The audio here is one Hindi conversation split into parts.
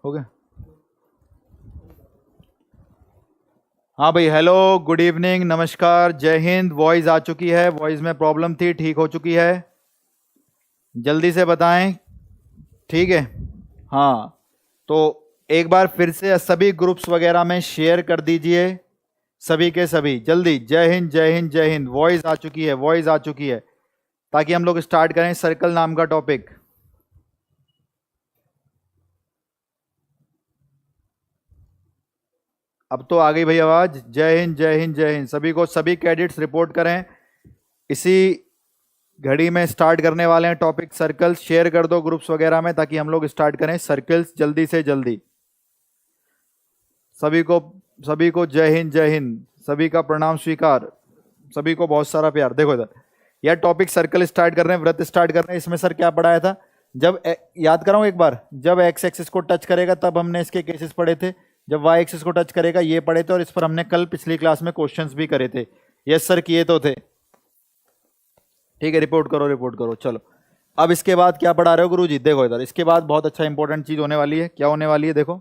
हो गया। हाँ भाई, हेलो, गुड इवनिंग, नमस्कार, जय हिंद। वॉइस आ चुकी है? वॉइस में प्रॉब्लम थी, ठीक हो चुकी है? जल्दी से बताएं। ठीक है। हाँ, तो एक बार फिर से सभी ग्रुप्स वगैरह में शेयर कर दीजिए, सभी के सभी, जल्दी। जय हिंद, जय हिंद, जय हिंद। वॉइस आ चुकी है, वॉइस आ चुकी है, ताकि हम लोग स्टार्ट करें सर्कल नाम का टॉपिक। अब तो आ गई भाई आवाज। जय हिंद, जय हिंद, जय हिंद। सभी को, सभी कैडेट्स रिपोर्ट करें। इसी घड़ी में स्टार्ट करने वाले हैं टॉपिक सर्कल्स। शेयर कर दो ग्रुप्स वगैरह में, ताकि हम लोग स्टार्ट करें सर्कल्स जल्दी से जल्दी। सभी को, सभी को जय हिंद, जय हिंद। सभी का प्रणाम स्वीकार। सभी को बहुत सारा प्यार। देखो इधर, यह टॉपिक सर्कल स्टार्ट कर रहे हैं, वृत्त स्टार्ट कर रहे हैं। इसमें सर क्या पढ़ाया था? जब याद कराऊं एक बार, जब एक्स एक्सिस को टच करेगा तब हमने इसके केसेस पढ़े थे। जब वाई एक्सिस को टच करेगा ये पढ़े थे, और इस पर हमने कल पिछली क्लास में क्वेश्चंस भी करे थे। यस सर, किए तो थे। ठीक है, रिपोर्ट करो, रिपोर्ट करो। चलो, अब इसके बाद क्या पढ़ा रहे हो गुरुजी? देखो इधर, इसके बाद बहुत अच्छा इंपॉर्टेंट चीज होने वाली है। क्या होने वाली है? देखो,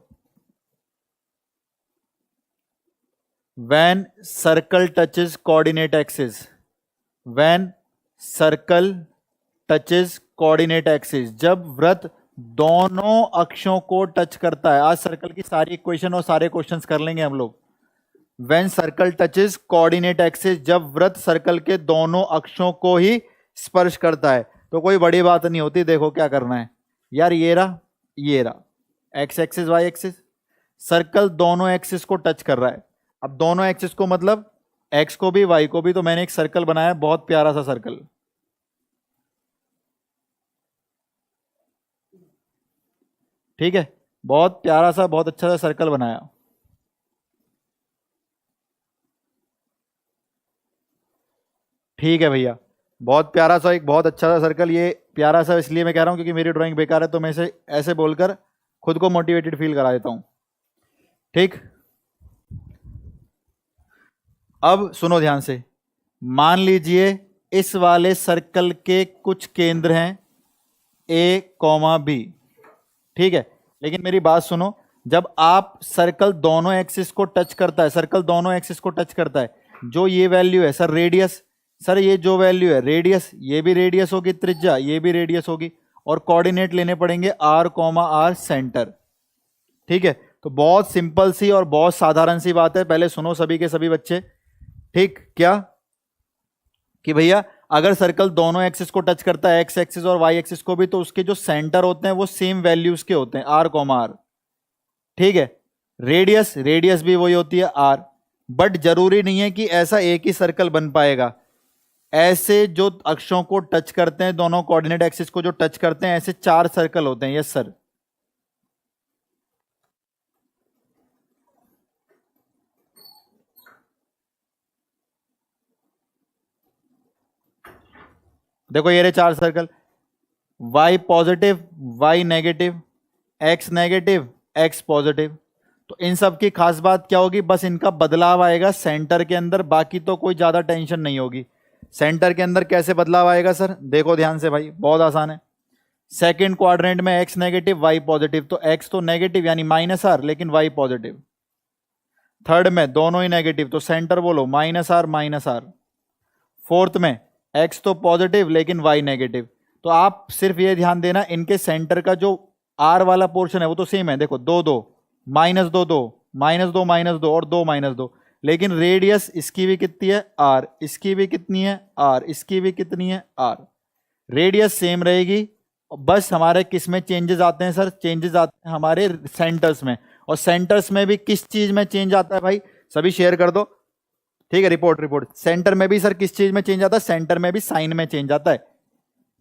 when circle touches coordinate axis, when circle touches coordinate axis, जब वृत्त दोनों अक्षों को टच करता है। आज सर्कल की सारी इक्वेशन और सारे क्वेश्चंस कर लेंगे हम लोग। when circle touches coordinate axis, जब वृत्त सर्कल के दोनों अक्षों को ही स्पर्श करता है, तो कोई बड़ी बात नहीं होती। देखो क्या करना है यार, ये रहा X axis Y axis, circle दोनों एक्सिस को टच कर रहा है। अब दोनों एक्सिस को मतलब एक्स को भी वाई को भी, तो मैंने एक सर्कल बनाया, बहुत प्यारा सा सर्कल। ठीक है, बहुत प्यारा सा, बहुत अच्छा सा सर्कल बनाया। ठीक है भैया, बहुत प्यारा सा, एक बहुत अच्छा सा सर्कल। ये प्यारा सा इसलिए मैं कह रहा हूं क्योंकि मेरी ड्राइंग बेकार है, तो मैं इसे ऐसे बोलकर खुद को मोटिवेटेड फील करा देता हूं। ठीक, अब सुनो ध्यान से। मान लीजिए इस वाले सर्कल के कुछ केंद्र हैं ए कॉमा बी। ठीक है, लेकिन मेरी बात सुनो, जब आप सर्कल दोनों एक्सिस को टच करता है, सर्कल दोनों एक्सिस को टच करता है, जो ये वैल्यू है सर रेडियस, सर ये जो वैल्यू है रेडियस, ये भी रेडियस होगी, त्रिज्या ये भी रेडियस होगी, और कोऑर्डिनेट लेने पड़ेंगे आर कॉमा आर सेंटर। ठीक है, तो बहुत सिंपल सी और बहुत साधारण सी बात है। पहले सुनो सभी के सभी बच्चे। ठीक, क्या कि भैया अगर सर्कल दोनों एक्सिस को टच करता है, एक्स एक्सिस और वाई एक्सिस को भी, तो उसके जो सेंटर होते हैं वो सेम वैल्यूज के होते हैं, आर कॉमा आर। ठीक है, रेडियस भी वही होती है आर। बट जरूरी नहीं है कि ऐसा एक ही सर्कल बन पाएगा। ऐसे जो अक्षों को टच करते हैं, दोनों कोऑर्डिनेट एक्सिस को जो टच करते हैं, ऐसे 4 सर्कल होते हैं। यस सर, देखो ये रहे 4 circle. y positive, y negative, x negative, x positive. तो इन सब की खास बात क्या होगी? बस इनका बदलाव आएगा सेंटर के अंदर, बाकी तो कोई ज्यादा टेंशन नहीं होगी। सेंटर के अंदर कैसे बदलाव आएगा सर? देखो ध्यान से भाई, बहुत आसान है। सेकंड क्वाड्रेंट में x नेगेटिव, y पॉजिटिव, तो x तो नेगेटिव यानी माइनस आर, लेकिन y पॉजिटिव। थर्ड में दोनों ही नेगेटिव, तो सेंटर बोलो minus R minus R. Fourth में x तो पॉजिटिव लेकिन y नेगेटिव। तो आप सिर्फ ये ध्यान देना, इनके सेंटर का जो r वाला पोर्शन है वो तो सेम है। देखो 2 2 माइनस 2 2 माइनस 2 माइनस 2 और 2 माइनस 2, लेकिन रेडियस इसकी भी कितनी है? r, इसकी भी कितनी है? r, इसकी भी कितनी है? r। रेडियस सेम रहेगी, बस हमारे किस में चेंजेस आते हैं सर? चेंजेस आते हैं हमारे सेंटर्स में। और सेंटर्स में भी किस चीज में चेंज आता है भाई? सभी शेयर कर दो। ठीक है, रिपोर्ट। सेंटर में भी सर किस चीज में चेंज आता है? सेंटर में भी साइन में चेंज आता है।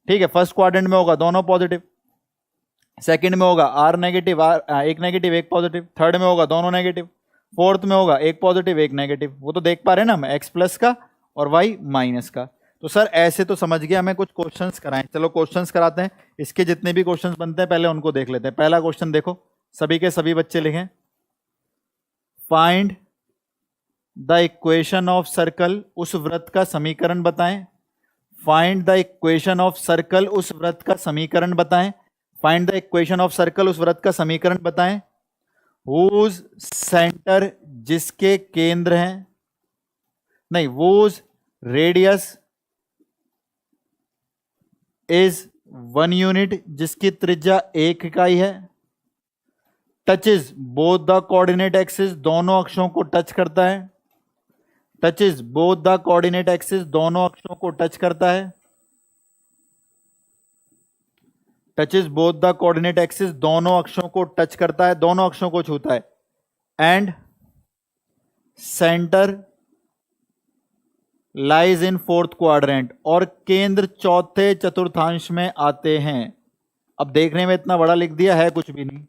ठीक है, फर्स्ट क्वाड्रेंट में होगा दोनों पॉजिटिव, सेकंड में होगा आर नेगेटिव, एक नेगेटिव एक पॉजिटिव, थर्ड में होगा दोनों नेगेटिव, फोर्थ में होगा एक पॉजिटिव एक नेगेटिव। वो तो देख पा रहे हैं ना हम, एक्स प्लस का और वाई माइनस का। तो सर ऐसे तो समझ गया, हमें कुछ क्वेश्चंस कराएं। चलो क्वेश्चंस कराते हैं। इसके जितने भी क्वेश्चंस बनते हैं पहले उनको देख लेते हैं। पहला क्वेश्चन देखो, सभी के सभी बच्चे लिखें। Find the equation of circle, उस वृत्त का समीकरण बताएं। Find the equation of circle, उस वृत्त का समीकरण बताएं। Find the equation of circle, उस वृत्त का समीकरण बताएं। whose सेंटर जिसके केंद्र हैं, नहीं, whose रेडियस इज 1 यूनिट, जिसकी त्रिज्या 1 इकाई है, touches both the coordinate axis, दोनों अक्षों को टच करता है, touches both the coordinate axis, दोनों अक्षों को टच करता है, touches both the coordinate axis, दोनों अक्षों को टच करता है, दोनों अक्षों को छूता है, and centre lies in fourth quadrant, और केंद्र चौथे चतुर्थांश में आते हैं। अब देखने में इतना बड़ा लिख दिया है, कुछ भी नहीं।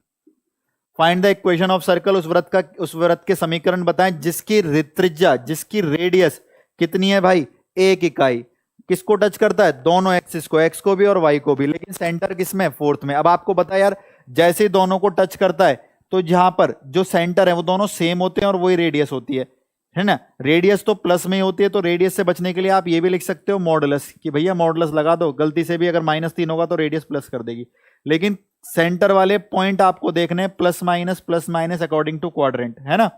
Find the equation of circle, उस वृत्त के समीकरण बताएं जिसकी त्रिज्या, जिसकी रेडियस कितनी है भाई, 1 इकाई। किसको टच करता है, दोनों एक्सिस को, एक्स को भी और वाई को भी, लेकिन सेंटर किसमें, फोर्थ में। अब आपको पता है यार, जैसे ही दोनों को टच करता है तो जहां पर जो सेंटर है वो दोनों सेम होते हैं और वही रेडियस होती है ना। रेडियस तो प्लस में ही होती है, तो रेडियस से बचने के लिए आप ये भी लिख सकते हो मॉडुलस, कि भैया मॉडुलस लगा दो, गलती से भी अगर -3 होगा तो रेडियस प्लस कर देगी। लेकिन सेंटर वाले पॉइंट आपको देखने हैं plus minus according to quadrant, है ना।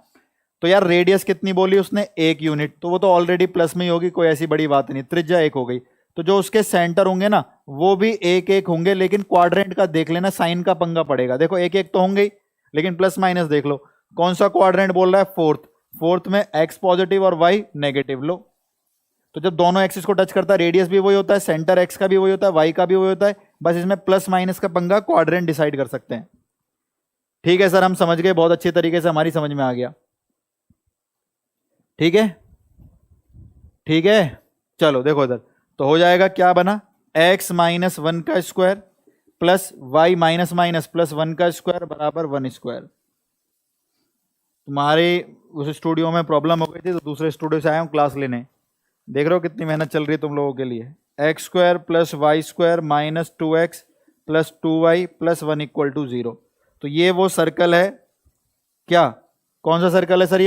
तो यार रेडियस कितनी बोली उसने, 1 यूनिट, तो वो तो ऑलरेडी प्लस में ही होगी, कोई ऐसी बड़ी बात नहीं। त्रिज्या 1 हो गई, तो जो उसके सेंटर होंगे ना वो भी 1 होंगे, लेकिन क्वाड्रेंट का देख लेना, साइन का पंगा पड़ेगा। देखो 1 तो होंगे ही, लेकिन प्लस माइनस देख लो, कौन सा क्वाड्रेंट बोल रहा है, फोर्थ में एक्स पॉजिटिव और वाई नेगेटिव लो। तो जब दोनों एक्सिस को टच करता है, रेडियस भी वही होता है, सेंटर एक्स का भी वही होता है, वाई का भी वही होता है, बस इसमें प्लस माइनस का पंगा क्वाड्रेंट डिसाइड कर सकते हैं। ठीक है सर, हम समझ गए, बहुत अच्छी तरीके से हमारी समझ में आ गया। ठीक है, ठीक है, चलो देखो इधर, तो हो जाएगा क्या बना, x -1 का square plus y minus plus 1 का स्क्वायर बराबर 1 स्क्वायर। तुम्हारे उस स्टूडियो में प्रॉब्लम हो गई थी, तो दूसरे स्टूडियो से आया हूँ क्लास लेने। देख रहे हो कितनी मेहनत चल रही है तुम लोगों के लिए। X square plus Y square minus 2x plus 2y plus 1 equal to 0। तो ये वो सर्कल है क्या, कौन सा सर्कल है सर,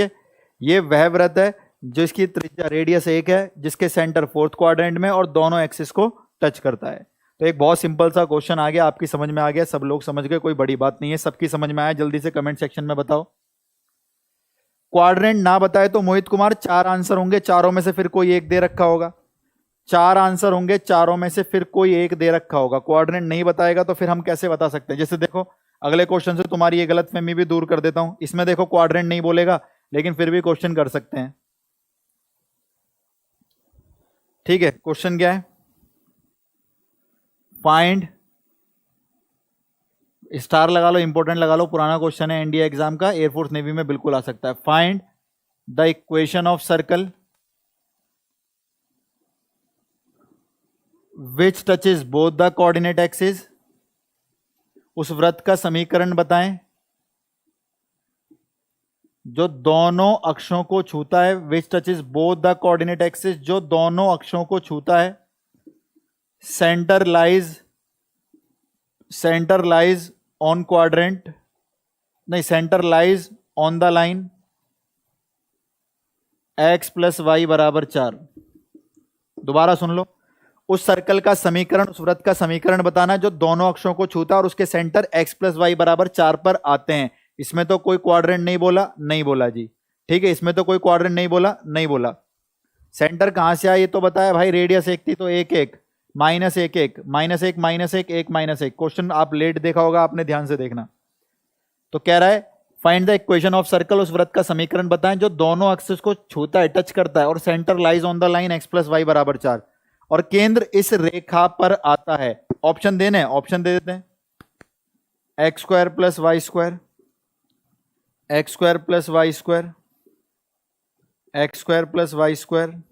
ये वह वृत्त है जिसकी त्रिज्या रेडियस 1 है, जिसके सेंटर फोर्थ क्वाड्रेंट में और दोनों एक्सिस को टच करता है। तो एक बहुत सिंपल सा क्वेश्चन आ गया, आपकी समझ में आ गया, सब लोग समझ गए, कोई बड़ी बात नहीं है। सबकी समझ में आया, जल्दी से कमेंट सेक्शन में बताओ। क्वाड्रेंट ना बताए तो मोहित कुमार 4 आंसर होंगे, चारों में से फिर कोई एक दे रखा होगा। 4 आंसर होंगे, चारों में से फिर कोई एक दे रखा होगा। क्वाड्रेंट नहीं बताएगा तो फिर हम कैसे बता सकते हैं। जैसे देखो अगले क्वेश्चन से तुम्हारी ये गलतफहमी भी दूर कर देता हूं। इसमें देखो क्वाड्रेंट नहीं बोलेगा, लेकिन फिर भी क्वेश्चन कर सकते हैं। ठीक है, क्वेश्चन क्या है, फाइंड, स्टार लगा लो, इंपॉर्टेंट लगा लो, पुराना क्वेश्चन है एनडीए एग्जाम का, एयरफोर्स नेवी में बिल्कुल आ सकता है। Find the equation of circle which touches both the coordinate axis, उस वृत्त का समीकरण बताएं जो दोनों अक्षों को छूता है। Which touches both the coordinate axis, जो दोनों अक्षों को छूता है। सेंटर लाइज ऑन क्वाड्रेंट, नहीं, centre lies on the line x plus Y बराबर 4। दोबारा सुन लो, उस सर्कल का समीकरण, उस वृत्त का समीकरण बताना जो दोनों अक्षों को छूता है और उसके सेंटर x प्लस वाई बराबर 4 पर आते हैं। इसमें तो कोई क्वाड्रेंट नहीं बोला जी। ठीक है, इसमें तो कोई क्वाड्रेंट नहीं बोला। सेंटर कहां से आया ये तो बताया भाई, रेडियस 1 थी तो 1 -1 क्वेश्चन आप लेट देखा होगा आपने, ध्यान से देखना। तो कह रहा है find the equation of circle, उस वृत्त का समीकरण बताएं जो दोनों एक्सिस को छूता है, टच करता है, और centre lies on the line x plus Y बराबर 4 और केंद्र इस रेखा पर आता है। ऑप्शन देने हैं, ऑप्शन दे देते हैं। X square plus Y square, X square plus Y square, X square plus Y square,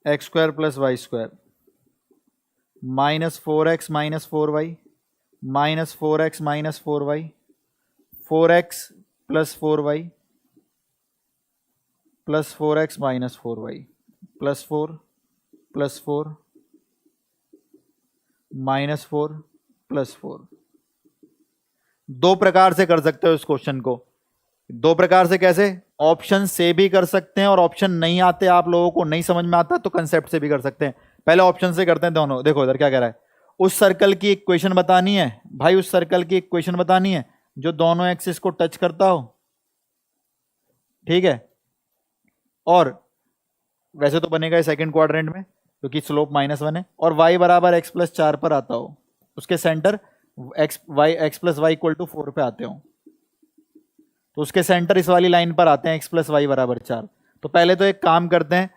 X square plus Y square, -4x minus 4y, -4x minus 4y, 4x plus 4y, plus 4x minus 4y, plus 4 plus 4 -4 plus 4। दो प्रकार से कर सकते हो इस क्वेश्चन को। दो प्रकार से कैसे, ऑप्शन से भी कर सकते हैं, और ऑप्शन नहीं आते, आप लोगों को नहीं समझ में आता तो कंसेप्ट से भी कर सकते हैं। पहले ऑप्शन से करते हैं दोनों। देखो इधर क्या कह रहा है, उस सर्कल की इक्वेशन बतानी है भाई, उस सर्कल की इक्वेशन बतानी है जो दोनों एक्सिस को टच करता हो, ठीक है, और वैसे तो बनेगा सेकंड क्वाड्रेंट में क्योंकि स्लोप -1 है, और y बराबर x प्लस 4 पर आता हो, उसके centre x plus Y equal to 4 पे आते हो, तो उसके सेंटर इस वाली लाइन पर आते हैं x प्लस वाई बराबर 4। तो पहले तो एक काम करते हैं,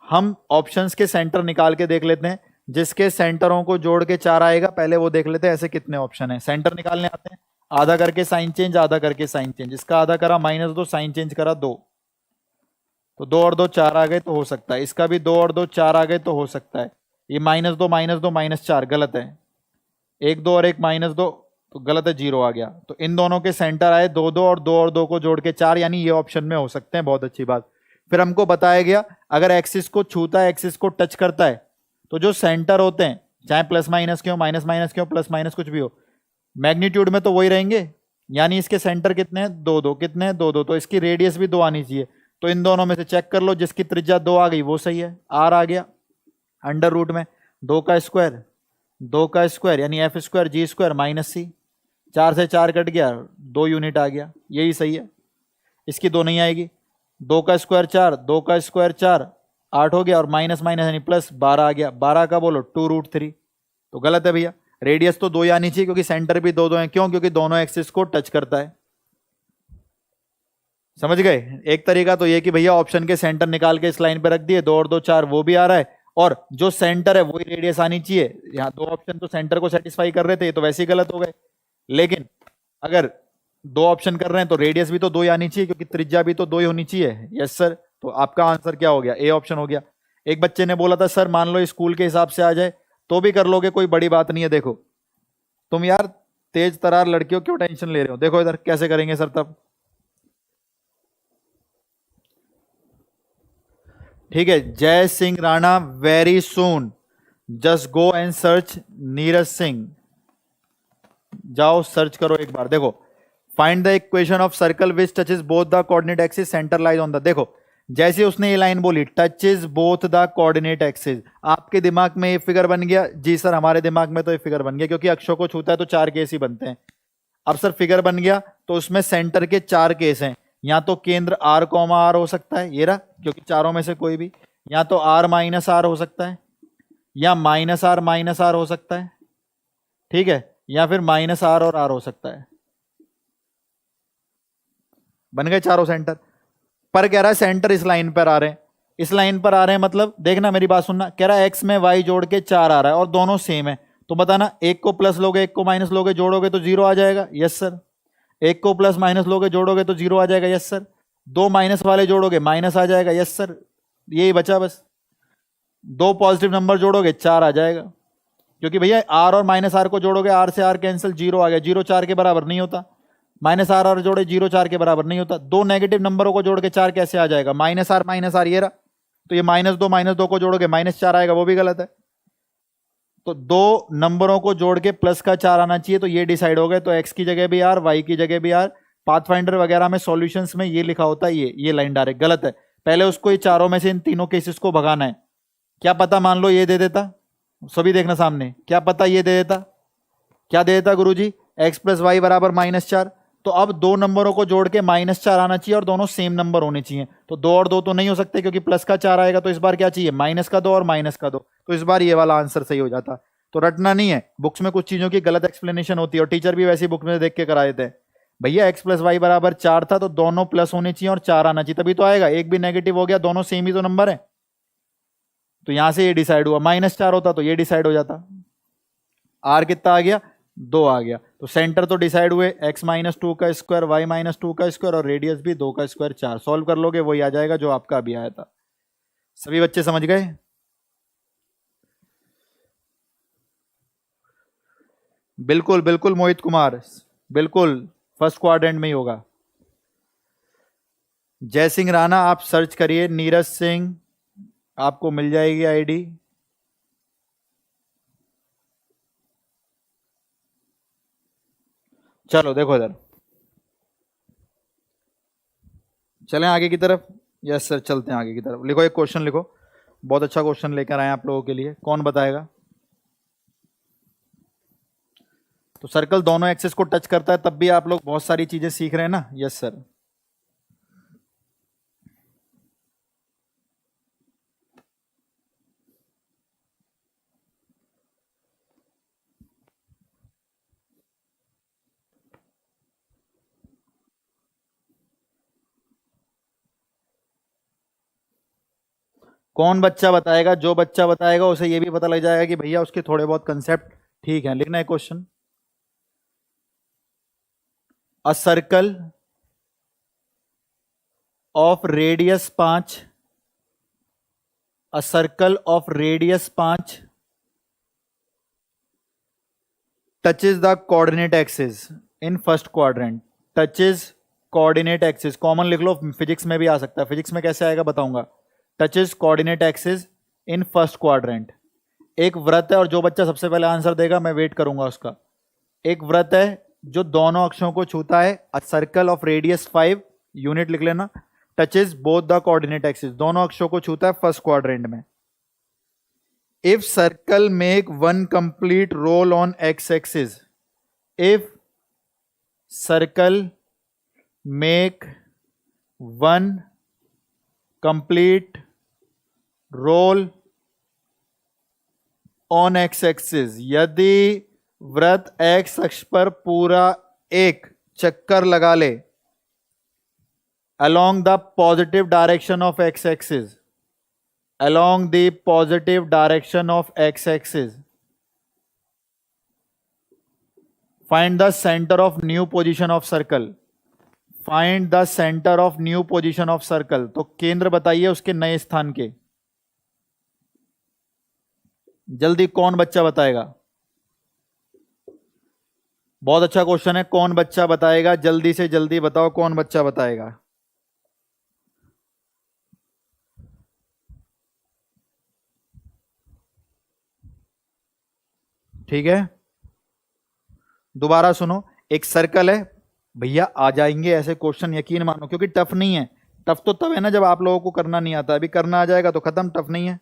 हम ऑप्शंस के सेंटर निकाल के देख लेते हैं, जिसके सेंटरों को जोड़ के 4 आएगा पहले वो देख लेते हैं ऐसे कितने ऑप्शन है। सेंटर निकालने आते हैं, आधा करके साइन चेंज, आधा करके साइन चेंज, इसका आधा करा -2, साइन चेंज करा 2, तो 2 और 2 4 आ गए तो हो सकता है, इसका भी 2 और 2 4 आ गए तो हो सकता है। ये -2 -2 -4 गलत है, 1 2 और 1 -2 तो गलत है, 0 आ गया। तो इन दोनों के सेंटर आए 2 2 और 2 और 2 को जोड़ के 4, यानी ये ऑप्शन में हो सकते हैं, बहुत अच्छी बात। फिर हमको बताया गया अगर एक्सिस को छूता है, एक्सिस को टच करता है, तो जो सेंटर होते हैं चाहे प्लस माइनस के हो, माइनस माइनस के हो, प्लस माइनस कुछ भी हो, मैग्नीट्यूड में तो वही रहेंगे, यानी इसके सेंटर कितने हैं 2 2, कितने हैं 2 2, तो इसकी रेडियस भी 2 आनी चाहिए। तो इन दोनों में से चेक कर लो, जिसकी त्रिज्या 2 आ गई वो सही है, आर आ गया, अंडर रूट में 2 का स्क्वायर 2 का स्क्वायर यानी एफ स्क्वायर जी स्क्वायर माइनस सी, 4 से 4 कट गया, 2 यूनिट आ गया, यही सही है। इसकी 2 नहीं आएगी, 2 का स्क्वायर 4, 2 का स्क्वायर 4 8 हो गया, और माइनस माइनस यानी प्लस 12 आ गया, 12 का बोलो 2√3, तो गलत है भैया। रेडियस तो 2 ही आनी चाहिए क्योंकि सेंटर भी 2 2 है, क्यों, क्योंकि दोनों एक्सिस को टच करता है। समझ गए। एक तरीका तो ये कि भैया ऑप्शन के सेंटर निकाल के इस लाइन पे रख दिए, 2 और 2 4 वो भी आ रहा है, और जो सेंटर है वही रेडियस आनी चाहिए। यहाँ 2 ऑप्शन तो सेंटर को सेटिस्फाई कर रहे थे, तो वैसे ही गलत हो गए। लेकिन अगर 2 ऑप्शन कर रहे हैं तो रेडियस भी तो 2 ही आनी चाहिए क्योंकि त्रिज्या भी तो 2 ही होनी चाहिए। यस सर, तो आपका आंसर क्या हो गया, ए ऑप्शन हो गया। एक बच्चे ने बोला था सर मान लो स्कूल के हिसाब से आ जाए तो भी कर लोगे, कोई बड़ी बात नहीं है। देखो तुम यार तेज तरार लड़कियों क्यों टेंशन ले रहे हो, देखो इधर कैसे करेंगे सर तब। ठीक है, जय Singh Rana, very soon, just go and search Neeraj Singh, जाओ सर्च करो एक बार। देखो find the equation of circle which touches both the coordinate axis, centre lies on the, देखो जैसे उसने ये लाइन बोली touches both the coordinate axis, आपके दिमाग में ये फिगर बन गया। जी सर हमारे दिमाग में तो ये फिगर बन गया क्योंकि अक्षों को छूता है तो 4 केस ही बनते हैं। अब सर फिगर बन गया तो उसमें सेंटर के 4 केस हैं, या तो केंद्र r, r हो सकता है, ये रहा, क्योंकि चारों में से कोई भी, या तो r -r हो सकता है, या -r हो सकता है, ठीक है, या फिर -r और r हो सकता है। बन गए चारों सेंटर। पर कह रहा है सेंटर इस लाइन पर आ रहे हैं, इस लाइन पर आ रहे हैं मतलब देखना मेरी बात सुनना, कह रहा है x में y जोड़ के 4 आ रहा है और दोनों सेम है, तो बताना एक को प्लस लोगे एक को माइनस लोगे जोड़ोगे तो 0 आ जाएगा। Yes sir. एक को प्लस माइनस लोगे जोड़ोगे तो 0 आ जाएगा। Yes sir. 2 माइनस वाले जोड़ोगे माइनस आ जाएगा। Yes sir. यही बचा बस। 2 पॉजिटिव नंबर जोड़ोगे 4 आ जाएगा, क्योंकि भैया r और -r को जोड़ोगे, r से r कैंसिल, 0 आ गया। 0 4 के बराबर नहीं होता, -r और जोड़े 0 4 के बराबर नहीं होता। 2 नेगेटिव नंबरों को जोड़ के 4 कैसे आ जाएगा, -r ये रहा, तो ये -2 को जोड़ोगे -4 आएगा, वो भी गलत है। तो 2 नंबरों को जोड़ के प्लस का 4 आना चाहिए, तो ये डिसाइड हो गए। तो x की जगह भी r, y की जगह भी r। पाथफाइंडर वगैरह में सॉल्यूशंस में ये लिखा होता है, ये लाइन डायरेक्ट गलत है। पहले उसको ये चारों में से इन तीनों केसेस को भगाना है। क्या पता मान लो ये दे देता, सभी देखना सामने, क्या पता ये दे देता, क्या दे देता गुरुजी, x प्लस वाई बराबर -4। तो अब 2 नंबरों को जोड़ के -4 आना चाहिए और दोनों सेम नंबर होने चाहिए। तो 2 और 2 तो नहीं हो सकते क्योंकि प्लस का 4 आएगा, तो इस बार क्या चाहिए, माइनस का 2 और माइनस का 2। तो इस बार ये वाला आंसर सही हो जाता। तो रटना नहीं है, बुक्स में कुछ चीजों की गलत एक्सप्लेनेशन होती है और टीचर भी वैसी बुक में देख के करा देते हैं। भैया x प्लस वाई बराबर 4 था तो दोनों प्लस होने चाहिए और 4 आना चाहिए, तभी तो आएगा। एक भी नेगेटिव हो गया, दोनों सेम ही तो नंबर है। तो यहां से ये डिसाइड हुआ, -4 होता तो ये डिसाइड हो जाता। r कितना आ गया, 2 आ गया। तो सेंटर तो डिसाइड हुए, x -2 का स्क्वायर, y -2 का स्क्वायर और रेडियस भी 2 का स्क्वायर 4। सॉल्व कर लोगे वही आ जाएगा जो आपका अभी आया था। सभी बच्चे समझ गए। बिल्कुल बिल्कुल मोहित कुमार, बिल्कुल फर्स्ट क्वाड्रेंट में ही होगा। जय सिंह राणा आप सर्च करिए, नीरज सिंह आपको मिल जाएगी आईडी। चलो देखो इधर, चलें आगे की तरफ। यस सर चलते हैं आगे की तरफ। लिखो एक क्वेश्चन लिखो, बहुत अच्छा क्वेश्चन लेकर आए आप लोगों के लिए। कौन बताएगा, तो सर्कल दोनों एक्सिस को टच करता है, तब भी आप लोग बहुत सारी चीजें सीख रहे हैं ना। Yes sir. कौन बच्चा बताएगा? जो बच्चा बताएगा उसे ये भी पता लग जाएगा कि भैया उसके थोड़े बहुत कंसेप्ट ठीक है। लिखना है question. A circle of radius 5, a circle of radius 5 touches the coordinate axis in first quadrant. Touches coordinate axis common लिख लो, फिजिक्स में भी आ सकता है। फिजिक्स में कैसे आएगा बताऊंगा। Touches coordinate axis in first quadrant. एक वृत्त है, और जो बच्चा सबसे पहले आंसर देगा मैं वेट करूंगा उसका। एक वृत्त है जो दोनों अक्षों को छूता है। A circle of radius 5, unit लिख लेना, touches both the coordinate axis, दोनों अक्षों को छूता है फर्स्ट क्वाड्रेंट में। If circle make one complete roll on x-axis, if circle make one complete roll on x-axis, यदि वृत्त x अक्ष पर पूरा एक चक्कर लगा ले along the positive direction of x-axis, along the positive direction of x-axis, find the center of new position of circle, find the center of new position of circle। तो केंद्र बताइए उसके नए स्थान के। जल्दी कौन बच्चा बताएगा? बहुत अच्छा क्वेश्चन है। कौन बच्चा बताएगा? जल्दी से जल्दी बताओ, कौन बच्चा बताएगा? ठीक है, दोबारा सुनो। एक सर्कल है भैया, आ जाएंगे ऐसे क्वेश्चन, यकीन मानो, क्योंकि टफ नहीं है। टफ तो तब है ना जब आप लोगों को करना नहीं आता। अभी करना आ जाएगा तो खत्म, टफ नहीं है।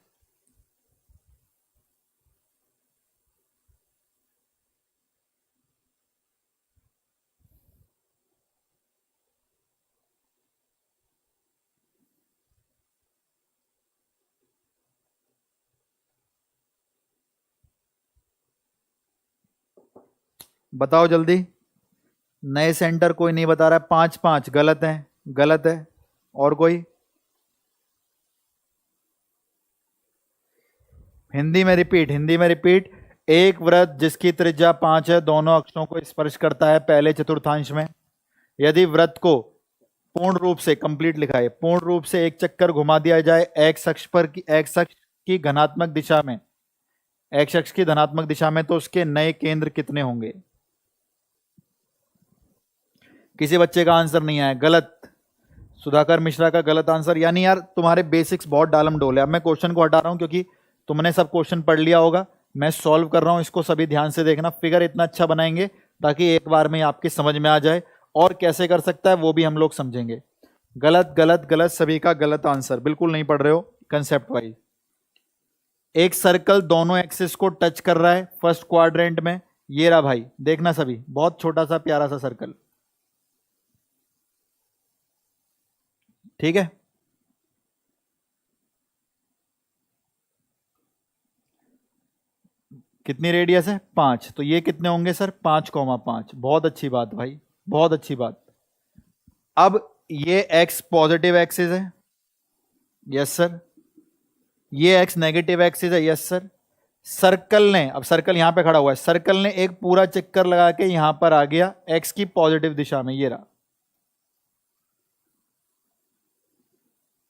बताओ जल्दी। नए सेंटर कोई नहीं बता रहा है। 5 5 गलत है, गलत है। और कोई? हिंदी में रिपीट, हिंदी में रिपीट। एक वृत्त जिसकी त्रिज्या 5 है, दोनों अक्षों को स्पर्श करता है पहले चतुर्थांश में। यदि वृत्त को पूर्ण रूप से, कंप्लीट लिखा है, पूर्ण रूप से एक चक्कर घुमा दिया जाए एक्स अक्ष पर, एक्स अक्ष की धनात्मक दिशा में, एक्स अक्ष की धनात्मक दिशा में, तो उसके नए केंद्र कितने होंगे? किसी बच्चे का आंसर नहीं आया, गलत। सुधाकर मिश्रा का गलत आंसर। यानी यार तुम्हारे बेसिक्स बहुत डालम डोल है। अब मैं क्वेश्चन को हटा रहा हूं क्योंकि तुमने सब क्वेश्चन पढ़ लिया होगा। मैं सॉल्व कर रहा हूं, इसको सभी ध्यान से देखना। फिगर इतना अच्छा बनाएंगे ताकि एक बार में आपकी समझ में आ जाए, और कैसे कर सकता है वो भी हम लोग समझेंगे। गलत गलत गलत, सभी का गलत आंसर। बिल्कुल नहीं पढ़ रहे हो कंसेप्ट वाइज। एक सर्कल दोनों एक्सिस को टच कर रहा है फर्स्ट क्वाड्रेंट में। ये रहा भाई, देखना सभी, बहुत छोटा सा प्यारा सा सर्कल। ठीक है, कितनी रेडियस है? 5। तो ये कितने होंगे सर? 5,5। बहुत अच्छी बात भाई, बहुत अच्छी बात। अब ये एक्स पॉजिटिव एक्सिस है, यस सर। ये एक्स नेगेटिव एक्सिस है, यस सर। सर्कल ने, अब सर्कल यहां पे खड़ा हुआ है, सर्कल ने एक पूरा चक्कर लगा के यहां पर आ गया एक्स की पॉजिटिव दिशा में। ये रहा,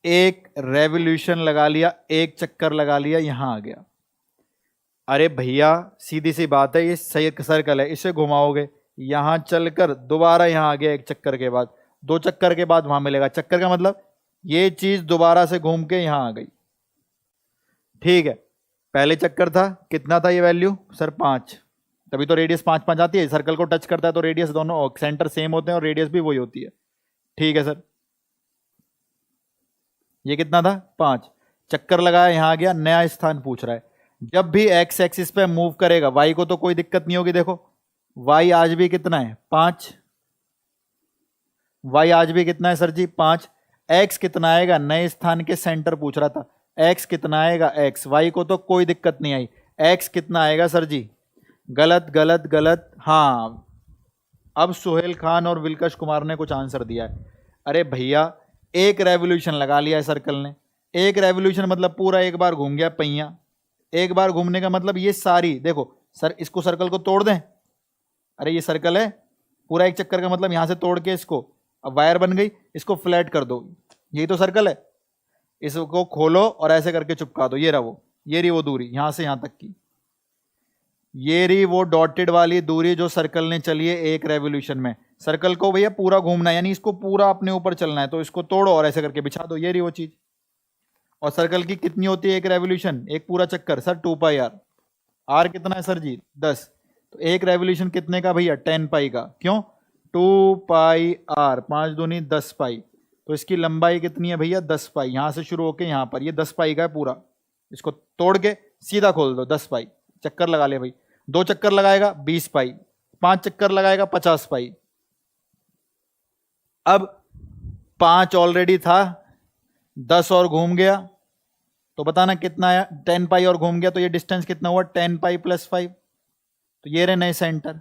एक रेवोल्यूशन लगा लिया, एक चक्कर लगा लिया, यहां आ गया। अरे भैया सीधी सी बात है, ये सही सर्कल है, इसे घुमाओगे, यहां चलकर दोबारा यहां आ गया एक चक्कर के बाद, 2 चक्कर के बाद वहां मिलेगा। चक्कर का मतलब ये चीज दोबारा से घूम के यहां आ गई। ठीक है, पहले चक्कर था, कितना था ये वैल्यू सर? 5। तभी तो रेडियस 5 5 आती है। सर्कल को टच करता है तो रेडियस, दोनों सेंटर सेम होते हैं और रेडियस भी वही होती है। ठीक है सर, ये कितना था? 5। चक्कर लगाया, यहां आ गया, नया स्थान पूछ रहा है। जब भी एक्स एक्सिस पे मूव करेगा, वाई को तो कोई दिक्कत नहीं होगी। देखो y आज भी कितना है 5, y आज भी कितना है सर जी 5, x कितना आएगा, नए स्थान के सेंटर पूछ रहा था, x कितना आएगा x, y को तो कोई दिक्कत नहीं आई, x कितना आएगा सर जी, गलत गलत गलत, हाँ अब सुहेल खान और विलकश कुमार ने कुछ आंसर दिया है। अरे भैया एक रेवोल्यूशन लगा लिया है सर्कल ने, एक रेवोल्यूशन मतलब पूरा एक बार घूम गया पहिया, एक बार घूमने का मतलब ये सारी देखो सर, इसको सर्कल को तोड़ दें, अरे ये सर्कल है पूरा एक चक्कर का मतलब यहां से तोड़ के इसको, अब वायर बन गई, इसको फ्लैट कर दो, यही तो सर्कल है, इसको खोलो और ऐसे करके चिपका दो, ये रहा वो, ये रही वो दूरी यहां से यहां तक की, ये रही वो डॉटेड वाली दूरी जो सर्कल ने चली है एक रेवोल्यूशन में। सर्कल को भैया पूरा घूमना है, यानी इसको पूरा अपने ऊपर चलना है, तो इसको तोड़ो और ऐसे करके बिछा दो, ये रही वो चीज। और सर्कल की कितनी होती है एक रेवोल्यूशन, एक पूरा चक्कर सर 2 पाई आर, आर कितना है सर जी 10, तो एक रेवोल्यूशन कितने का भैया 10 पाई का, क्यों 2 पाई आर, 5 दूनी 10 पाई, तो इसकी लंबाई कितनी है भैया 10 पाई, यहां से शुरू होके यहां पर ये 10 पाई का है पूरा, इसको तोड़ के सीधा खोल दो 10 पाई, चक्कर लगा ले भाई, 2 चक्कर लगाएगा 20 पाई, 5 चक्कर लगाएगा 50 पाई, अब 5 ऑलरेडी था, 10 और घूम गया, तो बताना कितना आया, 10 पाई और घूम गया, तो ये डिस्टेंस कितना हुआ 10 पाई प्लस 5, तो ये रहे नए सेंटर,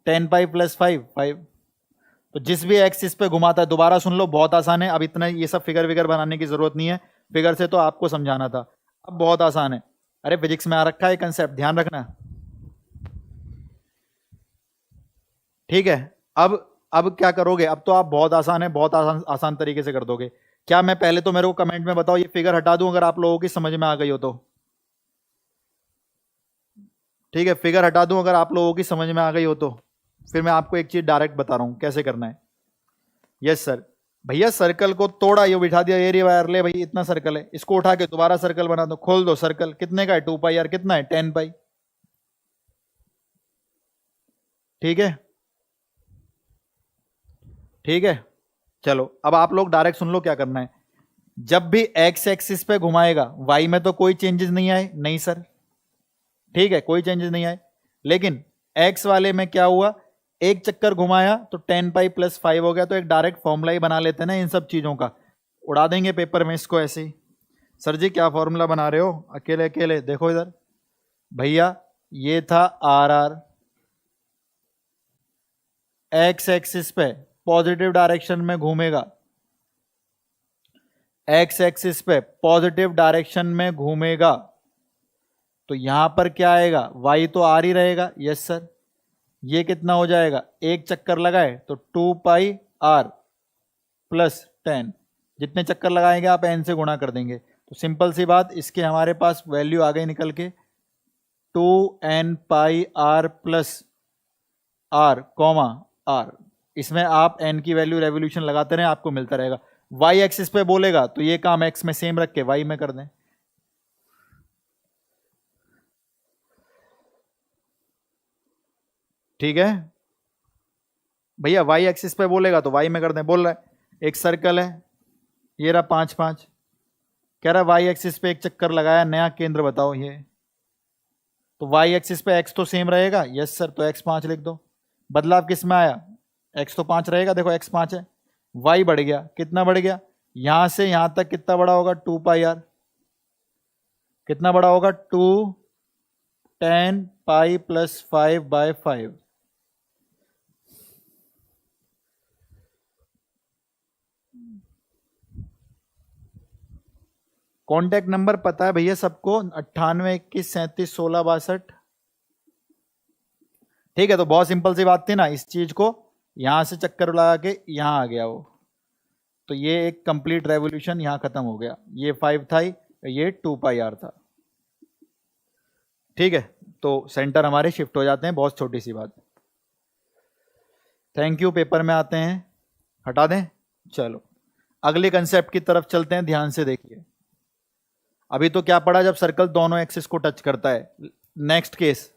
10 पाई प्लस 5, तो जिस भी एक्सिस पे घुमाता है, दोबारा सुन लो बहुत आसान है, अब इतना ये सब फिगर विगर बनाने की जरूरत नहीं है, फिगर से तो आपको समझाना था, अब बहुत आसान है, अरे फिजिक्स में आ रखा है कंसेप्ट, ध्यान रखना, ठीक है। अब क्या करोगे, अब तो आप बहुत आसान है, बहुत आसान आसान तरीके से कर दोगे, क्या मैं पहले तो मेरे को कमेंट में बताओ ये फिगर हटा दूं अगर आप लोगों की समझ में आ गई हो तो, ठीक है फिगर हटा दूं अगर आप लोगों की समझ में आ गई हो तो, फिर मैं आपको एक चीज डायरेक्ट बता रहा हूं कैसे करना है। यस सर, भैया सर्कल को तोड़ा, ये बिठा दिया, एरिया वायर ले भाई इतना सर्कल है, इसको उठा के दोबारा सर्कल बना दो, खोल दो सर्कल, कितने का है 2 पाई यार, कितना है 10 पाई, ठीक है ठीक है। चलो अब आप लोग डायरेक्ट सुन लो क्या करना है, जब भी एक्स एक्सिस पे घुमाएगा, वाई में तो कोई चेंजेस नहीं आए, नहीं सर, ठीक है कोई चेंजेस नहीं आए, लेकिन एक्स वाले में क्या हुआ, एक चक्कर घुमाया तो 10 पाई प्लस 5 हो गया, तो एक डायरेक्ट फॉर्मूला ही बना लेते हैं ना इन सब चीजों का, उड़ा देंगे पेपर में इसको ऐसे ही। सर जी क्या फॉर्मूला बना रहे हो अकेले अकेले, देखो इधर भैया, ये था आर आर, एक्स एक्सिस पे पॉजिटिव डायरेक्शन में घूमेगा, एक्स एक्सिस पे पॉजिटिव डायरेक्शन में घूमेगा, तो यहां पर क्या आएगा, वाई तो आर ही रहेगा, यस सर, ये कितना हो जाएगा, एक चक्कर लगाए तो 2 पाई आर प्लस 10, जितने चक्कर लगाएंगे आप एन से गुणा कर देंगे, तो सिंपल सी बात, इसके हमारे पास वैल्यू आ गई निकल के 2n pi R plus R comma R, इसमें आप n की वैल्यू रेवोल्यूशन लगाते रहे आपको मिलता रहेगा, y एक्सिस पे बोलेगा तो ये काम x में सेम रख के y में कर दें, ठीक है भैया, y एक्सिस पे बोलेगा तो y में कर दें, बोल रहा है एक सर्कल है, ये रहा 5 5, कह रहा y एक्सिस पे एक चक्कर लगाया, नया केंद्र बताओ, ये तो y एक्सिस पे x तो सेम रहेगा, यस सर, तो x 5 लिख दो, बदलाव किस में आया, x तो 5 रहेगा, देखो x 5 है, y बढ़ गया, कितना बढ़ गया, यहां से यहां तक कितना बड़ा होगा 2 पाई आर, कितना बड़ा होगा 2 10 पाई प्लस 5/5, कॉन्टैक्ट नंबर पता है भैया सबको, 98 21 37 16 62, ठीक है, तो बहुत सिंपल सी बात थी ना, इस चीज को यहां से चक्कर लगा के यहां आ गया वो, तो ये एक कंप्लीट रेवोल्यूशन यहां खत्म हो गया, ये 5 था, ये 2 पाई आर था, ठीक है, तो सेंटर हमारे शिफ्ट हो जाते हैं, बहुत छोटी सी बात। थैंक यू, पेपर में आते हैं, हटा दें, चलो अगले कंसेप्ट की तरफ चलते हैं, ध्यान से देखिए, अभी तो क्या पढ़ा, जब सर्कल दोनों एक्सिस को टच करता है, नेक्स्ट केस,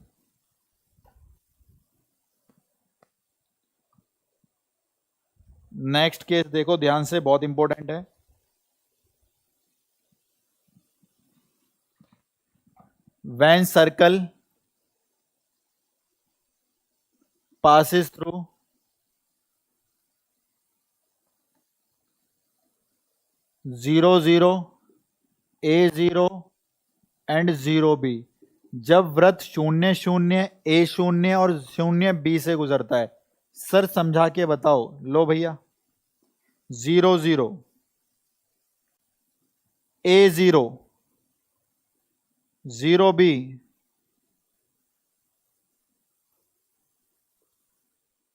नेक्स्ट केस देखो ध्यान से, बहुत इंपॉर्टेंट है, when circle passes through zero zero A zero and zero B. जब वृत्त शून्य शून्य ए शून्य और शून्य बी से गुजरता है। सर समझा के बताओ। लो भैया, zero zero A zero zero B,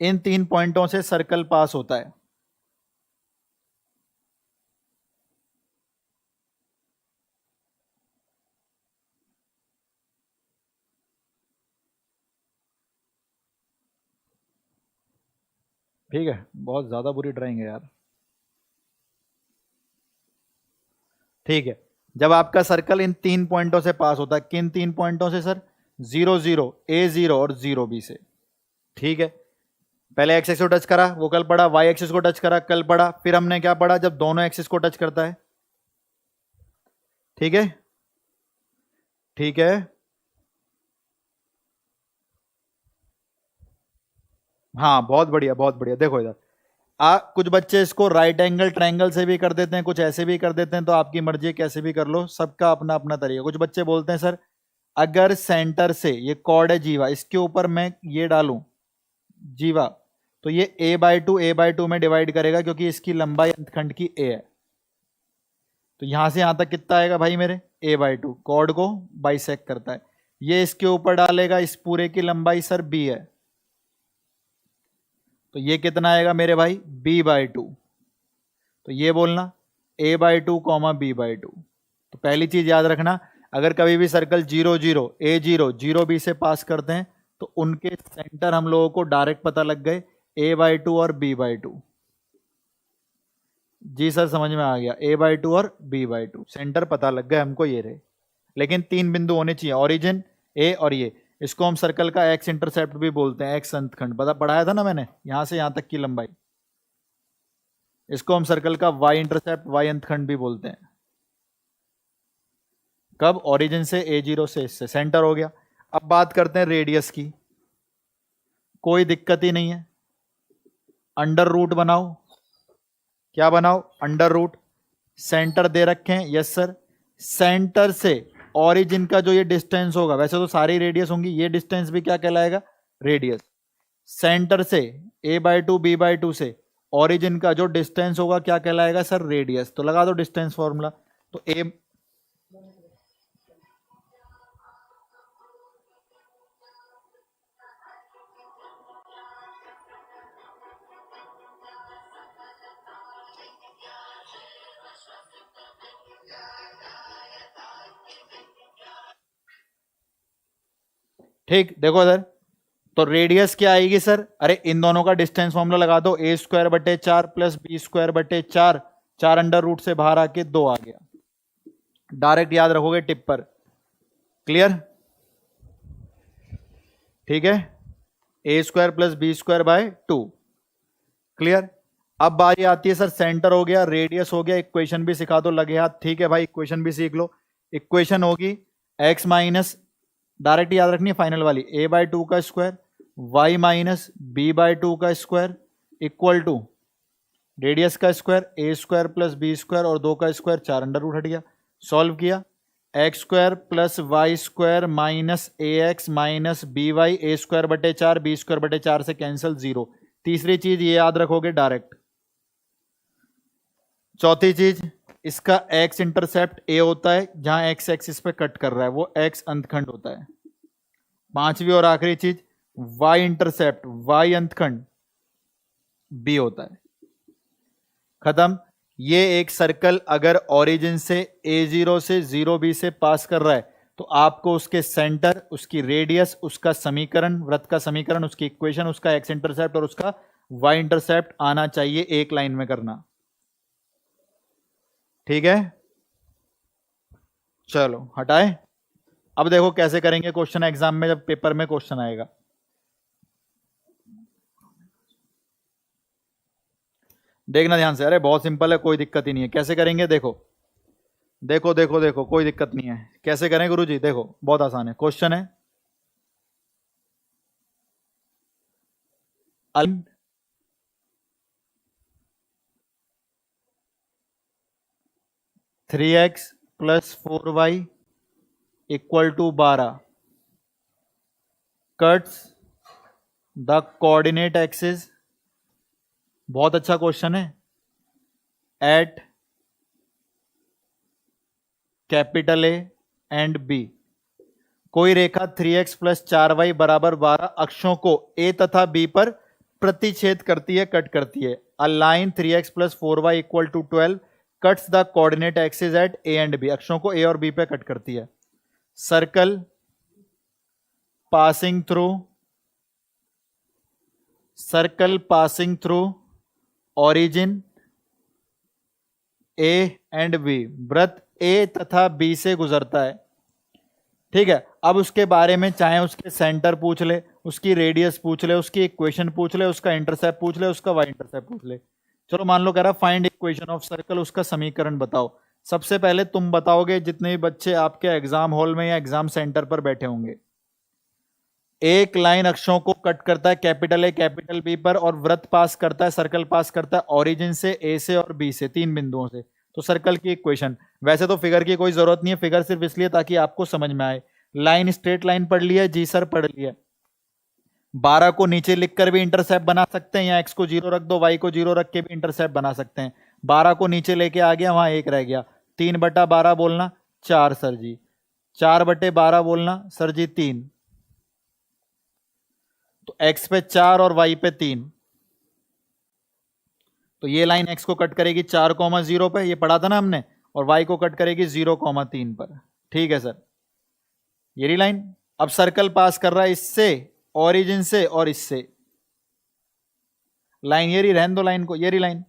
इन 3 पॉइंटों से सर्कल पास होता है। ठीक है, बहुत ज्यादा बुरी ड्राइंग है यार। ठीक है, जब आपका सर्कल इन 3 पॉइंटों से पास होता है। किन 3 पॉइंटों से sir? Zero zero A zero और जीरो बी से। ठीक है, पहले एक्स एक्सिस को टच करा, वो कल पड़ा। वाई एक्सिस को टच करा, कल पड़ा। फिर हमने क्या पढ़ा? जब दोनों एक्सिस को टच करता है। ठीक है, ठीक है, हाँ बहुत बढ़िया, बहुत बढ़िया। देखो इधर कुछ बच्चे इसको राइट एंगल ट्रायंगल से भी कर देते हैं, कुछ ऐसे भी कर देते हैं। तो आपकी मर्जी है, कैसे भी कर लो, सबका अपना अपना तरीका। कुछ बच्चे बोलते हैं सर अगर सेंटर से, ये कॉर्ड है जीवा, इसके ऊपर मैं ये डालूं जीवा, तो ये a/2 में डिवाइड करेगा, क्योंकि इसकी लंबाई अंतखंड की a है। तो यहां से यहां तक कितना आएगा भाई मेरे? a/2 कॉर्ड को बाइसेक्ट करता है। ये इसके ऊपर डालेगा, इस पूरे की लंबाई सर b है, तो ये कितना आएगा मेरे भाई? b/2। तो ये बोलना a/2 b/2। तो पहली चीज याद रखना, अगर कभी भी circle zero zero A zero zero B से पास करते हैं तो उनके सेंटर हम लोगों को डायरेक्ट पता लग गए, a/2 और b/2। जी सर समझ में आ गया, a/2 और b/2 सेंटर पता लग गए हमको, ये रहे। लेकिन 3 बिंदु होने चाहिए, ओरिजिन ए और ये। इसको हम सर्कल का एक्स इंटरसेप्ट भी बोलते हैं, एक्स अंतखंड पढ़ाया था ना मैंने, यहां से यहां तक की लंबाई। इसको हम सर्कल का वाई इंटरसेप्ट, वाई अंतखंड भी बोलते हैं। कब? ओरिजिन से a0 से, इससे सेंटर हो गया। अब बात करते हैं रेडियस की। कोई दिक्कत ही नहीं है, अंडर रूट बनाओ। क्या बनाओ? Under root. सेंटर दे रखे हैं, यस सर। सेंटर से ओरिजिन का जो ये डिस्टेंस होगा, वैसे तो सारी रेडियस होंगी, ये डिस्टेंस भी क्या कहलाएगा? रेडियस। सेंटर से a/2 b/2 से ओरिजिन का जो डिस्टेंस होगा क्या कहलाएगा सर? रेडियस। तो लगा दो डिस्टेंस फॉर्मूला। तो a, ठीक देखो इधर, तो रेडियस क्या आएगी सर? अरे इन दोनों का डिस्टेंस फॉर्मूला लगा दो, a² / 4 plus b² / 4। 4 under root से बाहर आके 2 आ गया, डायरेक्ट याद रखोगे टिप पर। क्लियर? ठीक है, a² + b² / 2। क्लियर? अब बारी आती है सर, सेंटर हो गया, रेडियस हो गया, इक्वेशन भी सिखा दो लगे हाथ। ठीक है भाई, इक्वेशन भी सीख लो। इक्वेशन होगी x माइनस, डायरेक्ट याद रखनी है फाइनल वाली, a/2 का स्क्वायर y माइनस b/2 का स्क्वायर इक्वल टू रेडियस का स्क्वायर a² + b² और 2 का स्क्वायर, 4 अंडर रूट हट गया। सॉल्व किया, x² + y² minus ax minus by, a² / 4 b² / 4 से कैंसिल, 0। तीसरी चीज ये याद रखोगे डायरेक्ट। चौथी चीज, इसका x इंटरसेप्ट a होता है, जहां x एक्सिस पे कट कर रहा है वो x अंतखंड होता है। पांचवी और आखिरी चीज, y इंटरसेप्ट y अंतखंड b होता है। खत्म। ये एक सर्कल अगर ओरिजिन से a0 से 0b से पास कर रहा है तो आपको उसके सेंटर, उसकी रेडियस, उसका समीकरण, वृत्त का समीकरण, उसकी इक्वेशन, उसका x इंटरसेप्ट और उसका y इंटरसेप्ट आना चाहिए, एक लाइन में करना। ठीक है, चलो हटाए। अब देखो कैसे करेंगे क्वेश्चन एग्जाम में, जब पेपर में क्वेश्चन आएगा। देखना ध्यान से, अरे बहुत सिंपल है, कोई दिक्कत ही नहीं है। कैसे करेंगे? देखो देखो देखो देखो, कोई दिक्कत नहीं है। कैसे करें गुरुजी? देखो बहुत आसान है। क्वेश्चन है a line 3x plus 4y equal to 12 cuts the coordinate axis, बहुत अच्छा क्वेश्चन है, at capital A and B. कोई रेखा 3x प्लस 4y बराबर 12 अक्षों को ए तथा बी पर प्रतिच्छेद करती है, कट करती है। A line 3x plus 4y equal to 12 cuts the coordinate axis at A and B, अक्षों को ए और बी पे कट करती है। Circle passing through origin A and B, वृत्त ए तथा बी से गुजरता है। ठीक है, अब उसके बारे में चाहे उसके सेंटर पूछ ले, उसकी रेडियस पूछ ले, उसकी इक्वेशन पूछ ले, उसका इंटरसेप्ट पूछ ले, उसका वाई इंटरसेप्ट पूछ ले। चलो मान लो कह रहा फाइंड इक्वेशन ऑफ सर्कल, उसका समीकरण बताओ। सबसे पहले तुम बताओगे जितने भी बच्चे आपके एग्जाम हॉल में या एग्जाम सेंटर पर बैठे होंगे। एक लाइन अक्षों को कट करता है कैपिटल ए कैपिटल बी पर, और वृत्त पास करता है, सर्कल पास करता है ऑरिजिन से, ए से और बी से, 3 बिंदुओं से। तो सर्कल की इक्वेशन, वैसे तो फिगर की कोई जरूरत नहीं है, फिगर सिर्फ इसलिए ताकि आपको समझ में आए। लाइन स्ट्रेट लाइन पढ़ लिया जी सर, पढ़ लिया। 12 को नीचे लिखकर भी इंटरसेप्ट बना सकते हैं, या x को 0 रख दो, y को 0 रख के भी इंटरसेप्ट बना सकते हैं। 12 को नीचे लेके आ गया, वहां 1 रह गया, 3/12 बोलना 4 सर जी, 4/12 बोलना सर जी 3। तो x पे 4 और y पे 3, तो ये लाइन x को कट करेगी 4,0 पे, ये पढ़ा था ना हमने, और y को कट करेगी 0,3 पर। ठीक है सर, ये रही लाइन। अब सर्कल पास कर रहा है इससे, ऑरिजिन से और इससे। लाइन ये रही, रहने दो लाइन को, ये रही लाइन।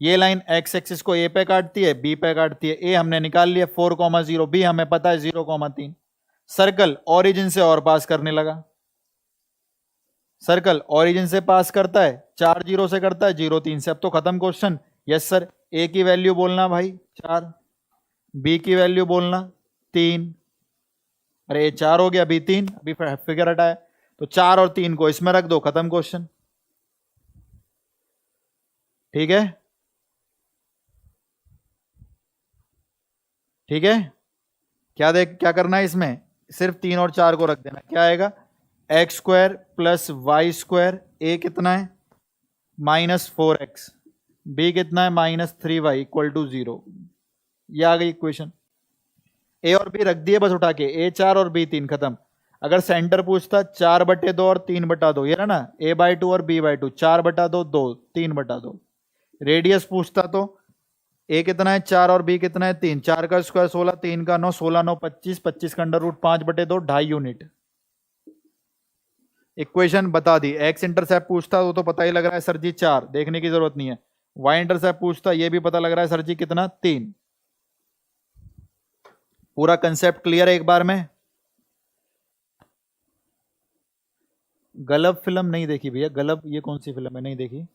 ये लाइन x एक्सिस को a पे काटती है, b पे काटती है। a हमने निकाल लिया 4,0, b हमें पता है 0,3। सर्कल ऑरिजिन से और पास करने लगा, सर्कल ऑरिजिन से पास करता है, 4 0 से करता है, 0 3 से। अब तो खत्म क्वेश्चन। यस सर, a की वैल्यू बोलना भाई 4, b की वैल्यू बोलना 3, अरे 4 हो गया, b 3, अभी फिगर हटाया, तो 4 और 3 को इसमें रख दो, खत्म क्वेश्चन। ठीक है, ठीक है। क्या करना है इसमें, सिर्फ 3 और 4 को रख देना। क्या आएगा, x square plus Y square, a कितना है -4x, बी कितना है -3y इक्वल टू 0। ये आ गई इक्वेशन। ए और बी रख दिए बस उठा के, ए 4 और बी 3, खत्म। अगर सेंटर पूछता 4/2 और 3/2, ये ना a/2 और b/2, 4/2 2, 3/2। रेडियस पूछता तो ए कितना है 4 और बी कितना है 3, 4 का स्क्वायर 16, 3 का 9, 16 9 25, 25 का अंडर रूट 5/2, 2.5 यूनिट। इक्वेशन बता दी। एक्स इंटरसेप्ट पूछता तो पता ही लग रहा है सर जी 4, देखने की जरूरत नहीं है। वाई इंटरसेप्ट पूछता, ये भी पता लग रहा है सर जी कितना 3। पूरा कंसेप्ट क्लियर है एक बार में। गलब फिल्म नहीं देखी भैया, गलब ये कौन सी फिल्म है, नहीं देखी।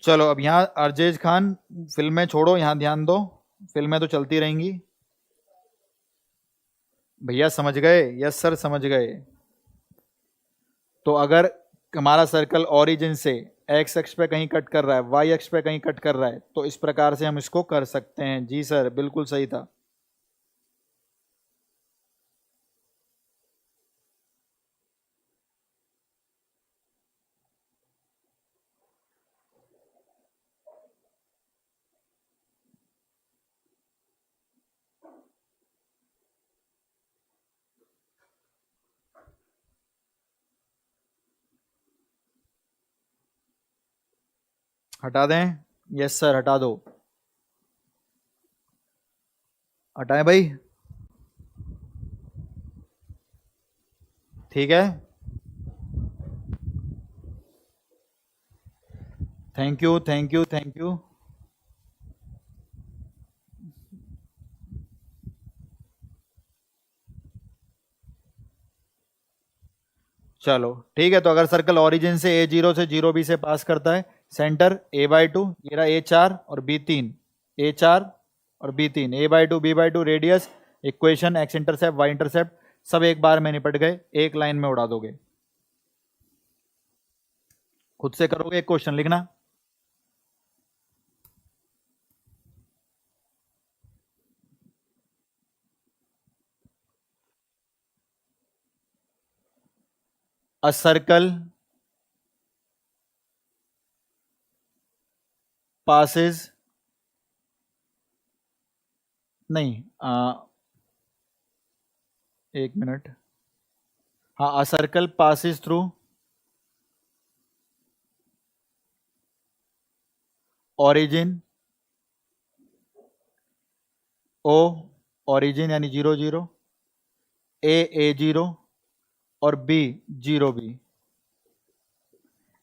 चलो अब यहां अर्जेज खान, फिल्में छोड़ो, यहां ध्यान दो, फिल्में तो चलती रहेंगी। भैया समझ गए, यस सर समझ गए। तो अगर हमारा सर्कल ओरिजिन से एक्स एक्स पे कहीं कट कर रहा है, वाई एक्स पे कहीं कट कर रहा है, तो इस प्रकार से हम इसको कर सकते हैं। जी सर बिल्कुल सही था। हटा दें, यस सर हटा दो, हटाएं भाई। ठीक है, thank you thank you thank you. चलो ठीक है, तो अगर सर्कल ओरिजिन से A0 से 0B से पास करता है, सेंटर a/2, ये रहा A4 और B3, A4 और B3, a/2 B/2, radius, equation, X intercept Y intercept, सब एक बार में निपट गए, एक लाइन में उड़ा दोगे। खुद से करोगे, एक क्वेश्चन लिखना। अ सर्कल पासेस, नहीं एक मिनट, हाँ, a circle passes through origin O, origin यानी 0 0, ए 0 और बी 0 बी।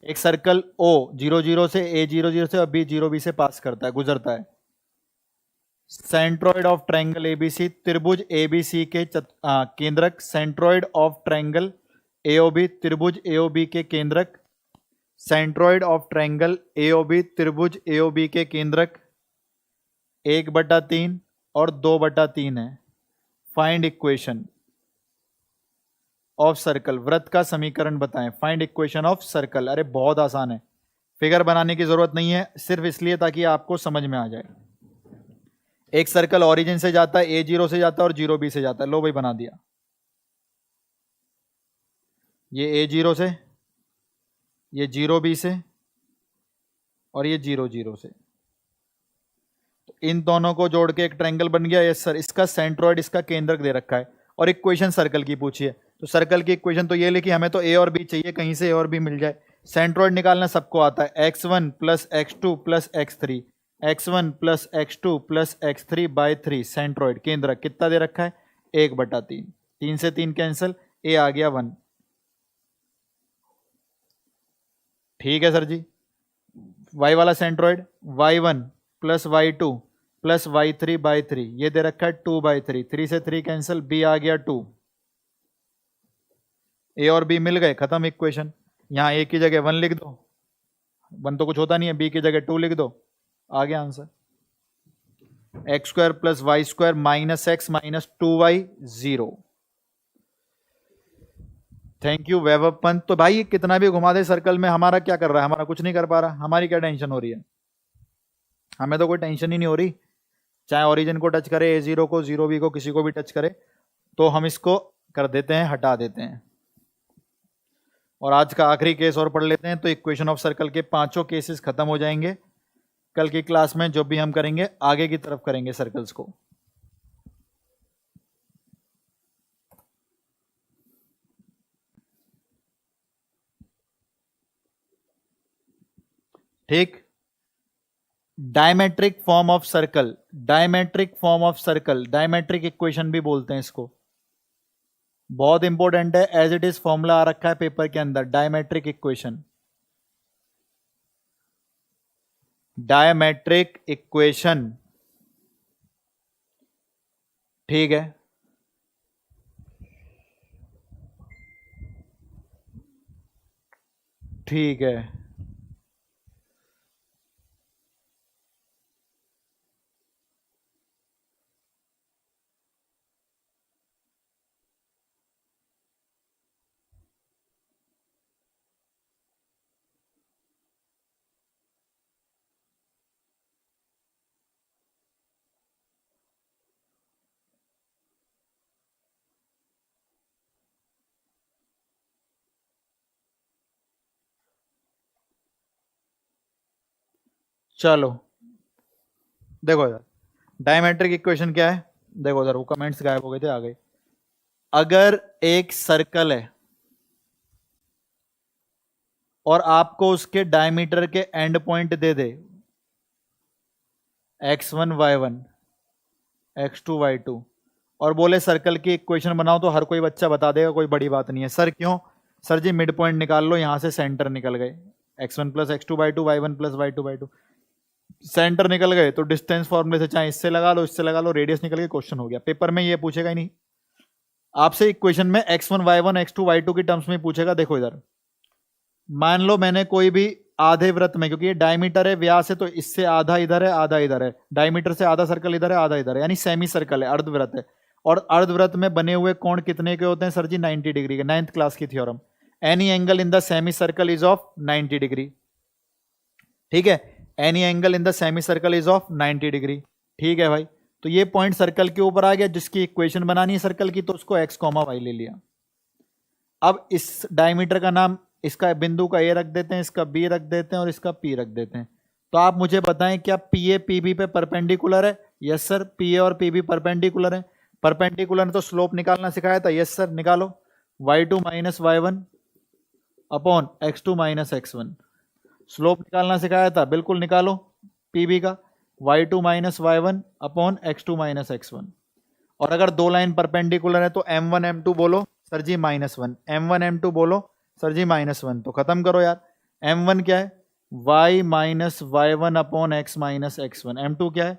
एक सर्कल ओ 0 0 से, ए 0 0 से और बी 0 बी से पास करता है, गुजरता है। सेंट्रोइड ऑफ ट्रायंगल एबीसी, त्रिभुज एबीसी के केंद्रक। सेंट्रोइड ऑफ ट्रायंगल एओबी, त्रिभुज एओबी के केंद्रक। सेंट्रोइड ऑफ ट्रायंगल एओबी, त्रिभुज एओबी के केंद्रक 1/3 और 2/3 है। फाइंड इक्वेशन ऑफ सर्कल, वृत्त का समीकरण बताएं। फाइंड इक्वेशन ऑफ सर्कल, अरे बहुत आसान है, फिगर बनाने की जरूरत नहीं है, सिर्फ इसलिए ताकि आपको समझ में आ जाए। एक सर्कल ओरिजिन से जाता है, A0 से जाता है और 0 बी से जाता है। लो भाई बना दिया, ये A0 से, ये 0 बी से और ये 0 0 से। तो इन दोनों को जोड़ के एक ट्रायंगल बन गया। यस सर, इसका सेंट्रोइड, इसका केंद्रक दे रखा है और इक्वेशन सर्कल की पूछी है। तो सर्कल की इक्वेशन तो ये लिखी, हमें तो ए और बी चाहिए, कहीं से ए और बी मिल जाए। सेंट्रोइड निकालना सबको आता है, x1 plus x2 plus x3, x1 plus x2 plus x3 by 3। Centroid केंद्रक कितना दे रखा है, 1/3। 3 से 3 कैंसिल, ए आ गया 1। ठीक है सर जी। y वाला centroid y1 plus y2 plus y3 by 3, ये दे रखा है 2/3। 3 से 3 कैंसिल, b आ गया 2। ए और बी मिल गए, खत्म इक्वेशन। यहां ए की जगह 1 लिख दो, 1 तो कुछ होता नहीं है, बी की जगह 2 लिख दो, आ गया answer. x² plus y² minus x minus 2y 0। Thank you Vaibhav Pant. तो भाई कितना भी घुमा दे सर्कल में, हमारा क्या कर रहा है, हमारा कुछ नहीं कर पा रहा, हमारी क्या टेंशन हो रही है? हमें तो कोई टेंशन ही नहीं हो रही, चाहे ओरिजिन को टच करे, A0 को, 0 बी को, किसी को भी टच करे, तो हम इसको कर देते हैं, हटा देते हैं। और आज का आखिरी केस और पढ़ लेते हैं, तो इक्वेशन ऑफ सर्कल के पांचों केसेस खत्म हो जाएंगे। कल की क्लास में जो भी हम करेंगे आगे की तरफ करेंगे सर्कल्स को। ठीक, diametric form of circle, diametric form of circle, diametric equation भी बोलते हैं इसको, बहुत इंपॉर्टेंट है। एज इट इज फॉर्मूला आ रखा है पेपर के अंदर, डायमेट्रिक इक्वेशन, डायमेट्रिक इक्वेशन। ठीक है, ठीक है, चलो देखो इधर, डायमेट्रिक इक्वेशन क्या है, देखो इधर, वो कमेंट्स गायब हो गए थे, आ गए। अगर एक सर्कल है और आपको उसके डायमीटर के and point they they x1 y1 x2 y2 और बोले सर्कल की इक्वेशन बनाओ, तो हर कोई बच्चा बता देगा, कोई बड़ी बात नहीं है। सर क्यों? सर जी मिड पॉइंट निकाल लो, यहां से सेंटर निकल गए, x1 plus x2 by 2, y1 plus y2 by 2, centre निकल गए, तो डिस्टेंस फॉर्मूले से चाहे इससे लगा लो, इससे लगा लो, रेडियस निकल के क्वेश्चन हो गया। पेपर में ये पूछेगा ही नहीं आपसे, इक्वेशन में x1 y1 x2 y2 की टर्म्स में पूछेगा। देखो इधर, मान लो मैंने कोई भी आधे वृत्त में, क्योंकि ये डायमीटर है, व्यास है, तो इससे आधा इधर है, आधा इधर है, डायमीटर से आधा सर्कल इधर है, आधा इधर है, यानी सेमी सर्कल है, अर्धवृत्त है। और अर्धवृत्त में बने हुए कोण कितने के होते हैं सर जी? 90 डिग्री के, 9th क्लास की theorem. Any angle in the semi circle is of 90 degree. ठीक है, any angle in the semi circle is of 90 degree. ठीक है भाई, तो ये पॉइंट सर्कल के ऊपर आ गया, जिसकी इक्वेशन बनानी है सर्कल की, तो उसको x, y ले लिया। अब इस डायमीटर का नाम, इसका बिंदु का a रख देते हैं, इसका b रख देते हैं और इसका p रख देते हैं। तो आप मुझे बताएं क्या PA PB पे परपेंडिकुलर है? यस सर, PA और PB परपेंडिकुलर है। परपेंडिकुलर तो स्लोप निकालना सिखाया था। यस सर, निकालो। y2 minus y1 upon x2 minus x1। Slope निकालना सिखाया था, बिल्कुल निकालो PB का, y2 minus y1 upon x2 minus x1। और अगर दो लाइन परपेंडिकुलर है तो m1 m2 बोलो सर जी -1, m1 m2 बोलो सर जी -1। तो खत्म करो यार। m1 क्या है? y minus y1 upon x minus x1। m2 क्या है?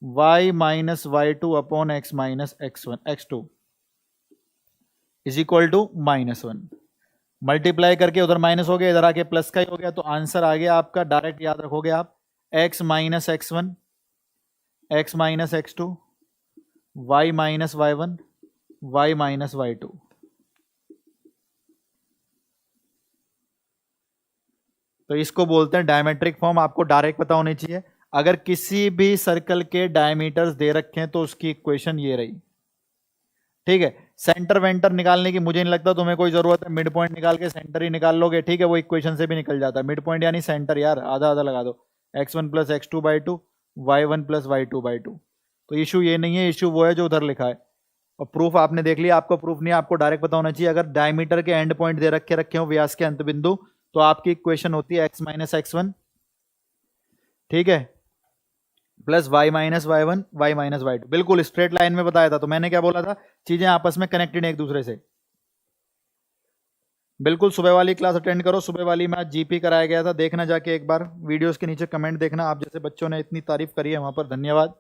y minus y2 upon x minus x1 x2 is equal to -1। Multiply करके उधर माइनस हो गया, इधर आके प्लस का ही हो गया, तो आंसर आ गया आपका, डायरेक्ट याद रखोगे आप, x minus x1, x minus x2, y minus y1, y minus y2। तो इसको बोलते हैं डायमेट्रिक फॉर्म। आपको डायरेक्ट पता होनी चाहिए। अगर किसी भी सर्कल के डायमीटर्स दे रखे हैं तो उसकी इक्वेशन ये रही। ठीक है, सेंटर वेंटर निकालने की मुझे नहीं लगता तुम्हें कोई जरूरत है। मिड पॉइंट निकाल के सेंटर ही निकाल लोगे, ठीक है, वो इक्वेशन से भी निकल जाता है। मिड पॉइंट यानी सेंटर यार, आधा आधा लगा दो, x1 plus x2 by 2, y1 plus y2 by 2। तो इशू ये नहीं है, इशू वो है जो उधर लिखा है। और प्रूफ आपने देख लिया, आपको प्रूफ नहीं है, आपको डायरेक्ट पता होना चाहिए। अगर डायमीटर के एंड पॉइंट दे रखे हो व्यास के अंत बिंदु, तो आपकी इक्वेशन होती है x माइनस x1, ठीक है, plus y minus y1, y minus y2। बिल्कुल स्ट्रेट लाइन में बताया था। तो मैंने क्या बोला था, चीजें आपस में कनेक्टेड है एक दूसरे से। बिल्कुल सुबह वाली क्लास अटेंड करो। सुबह वाली में आज जीपी कराया गया था, देखना जाके एक बार, वीडियोस के नीचे कमेंट देखना। आप जैसे बच्चों ने इतनी तारीफ करी है वहां पर धन्यवाद।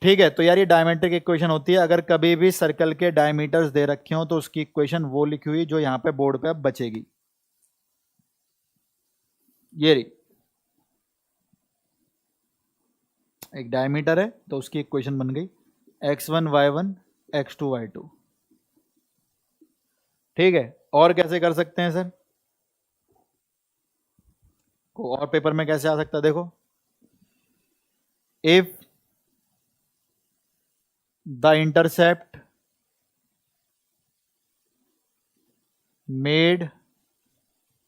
ठीक है, तो यार ये डायमीटर की इक्वेशन होती है। अगर कभी भी सर्कल के डायमीटर्स दे रखे हो तो उसकी इक्वेशन वो लिखी हुई जो यहां पे बोर्ड पे अब बचेगी, ये रही। एक डायमीटर है तो उसकी इक्वेशन बन गई x1 y1 x2 y2। ठीक है, और कैसे कर सकते हैं सर? को और पेपर में कैसे आ सकता है, देखो, if the intercept made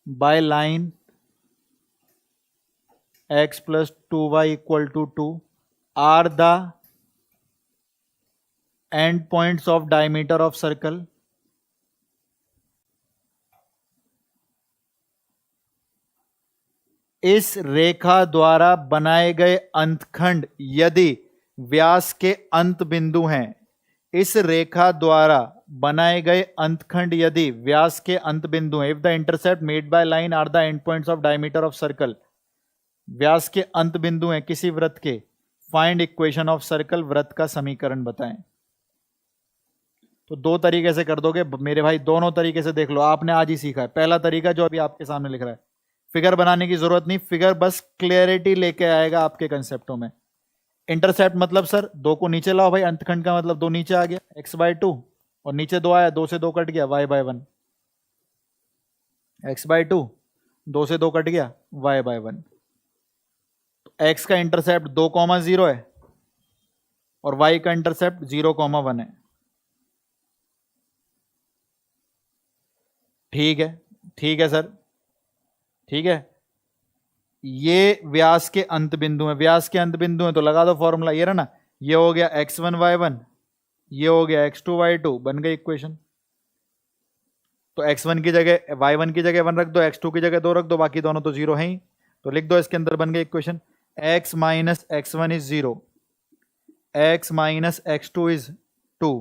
by line x plus 2y equal to 2 are the end points of diameter of circle, इस रेखा द्वारा बनाए गए अंतखंड यदि व्यास के अंत बिंदु हैं, इस रेखा द्वारा बनाए गए अंतखंड यदि व्यास के अंत बिंदु हैं, if the intercept made by line are the end points of diameter of circle, व्यास के अंत बिंदु हैं किसी वृत्त के, फाइंड इक्वेशन ऑफ सर्कल, वृत्त का समीकरण बताएं। तो दो तरीके से कर दोगे मेरे भाई, दोनों तरीके से देख लो, आपने आज ही सीखा है। पहला तरीका जो अभी आपके सामने लिख रहा है, फिगर बनाने की जरूरत नहीं, फिगर बस क्लियरिटी लेके आएगा आपके कंसेप्टों में। इंटरसेप्ट मतलब सर दो को नीचे लाओ भाई, अंतखंड का मतलब दो नीचे आ गया x बाई 2, और नीचे दो आया, दो से दो कट गया y बाय 1, x बाई 2, दो से दो कट गया y बाय 1। x का इंटरसेप्ट 2,0 है और y का इंटरसेप्ट 0,1 है। ठीक है सर, ठीक है। ये व्यास के अंत बिंदु है, व्यास के अंत बिंदु है तो लगा दो फॉर्मूला, ये रहा ना, ये हो गया x1 y1, ये हो गया x2 y2, बन गई इक्वेशन। तो x1 की जगह y1 की जगह 1 रख दो, x2 की जगह 2 रख दो, बाकी दोनों तो 0 है ही, तो लिख दो इसके अंदर, बन गई equation. x minus x1 is 0, x minus x2 is 2,